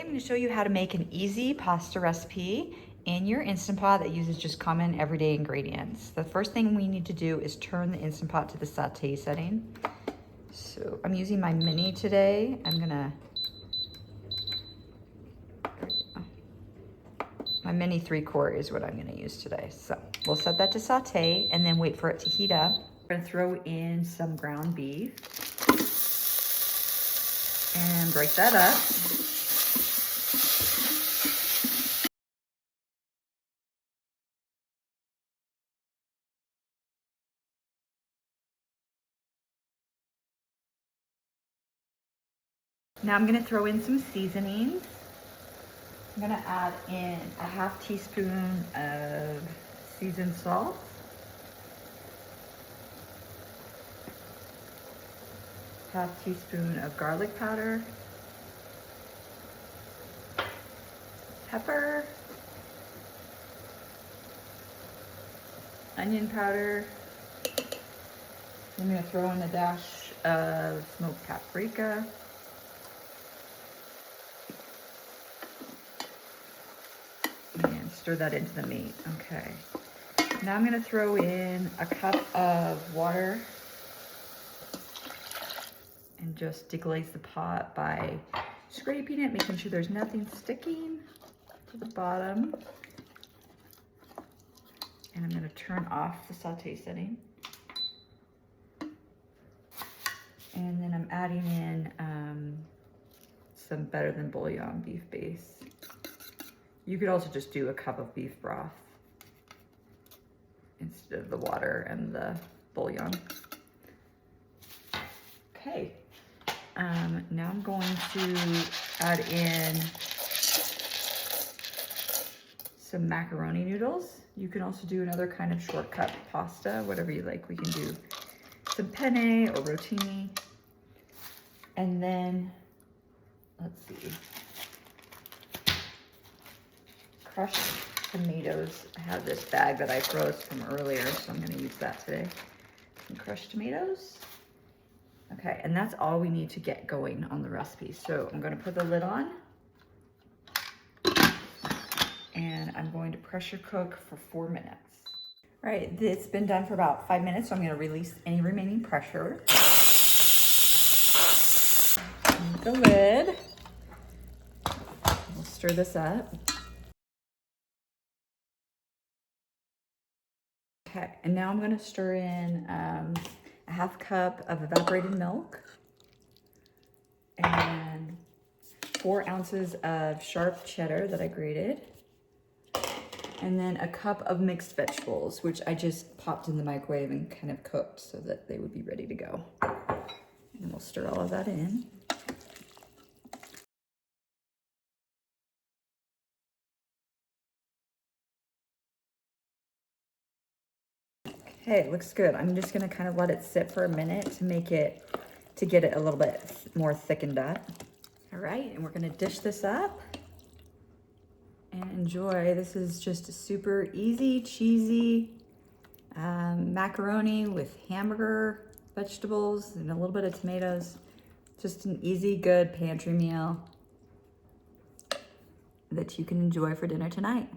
I'm going to show you how to make an easy pasta recipe in your Instant Pot that uses just common everyday ingredients. The first thing we need to do is turn the Instant Pot to the saute setting. So I'm using my mini today. My mini 3-quart is what I'm gonna use today. So we'll set that to saute and then wait for it to heat up. We're gonna throw in some ground beef and break that up. Now I'm gonna throw in some seasonings. I'm gonna add in a half teaspoon of seasoned salt, half teaspoon of garlic powder, pepper, onion powder. I'm gonna throw in a dash of smoked paprika, and stir that into the meat. Okay. Now I'm gonna throw in a cup of water and just deglaze the pot by scraping it, making sure there's nothing sticking to the bottom. And I'm gonna turn off the saute setting. And then I'm adding in some Better Than Bouillon beef base. You could also just do a cup of beef broth instead of the water and the bouillon. Okay, now I'm going to add in some macaroni noodles. You can also do another kind of shortcut pasta, whatever you like. We can do some penne or rotini. And then, let's see, crushed tomatoes. I have this bag that I froze from earlier, so I'm gonna use that today. Some crushed tomatoes. Okay, and that's all we need to get going on the recipe. So I'm gonna put the lid on, and I'm going to pressure cook for 4 minutes. All right, it's been done for about 5 minutes, so I'm gonna release any remaining pressure. The lid. We'll stir this up. Okay, and now I'm gonna stir in a half cup of evaporated milk and 4 ounces of sharp cheddar that I grated, and then a cup of mixed vegetables, which I just popped in the microwave and kind of cooked so that they would be ready to go. And we'll stir all of that in. Okay, it looks good. I'm just gonna kind of let it sit for a minute to get it a little bit more thickened up. All right, and we're gonna dish this up and enjoy. This is just a super easy, cheesy macaroni with hamburger, vegetables, and a little bit of tomatoes. Just an easy, good pantry meal that you can enjoy for dinner tonight.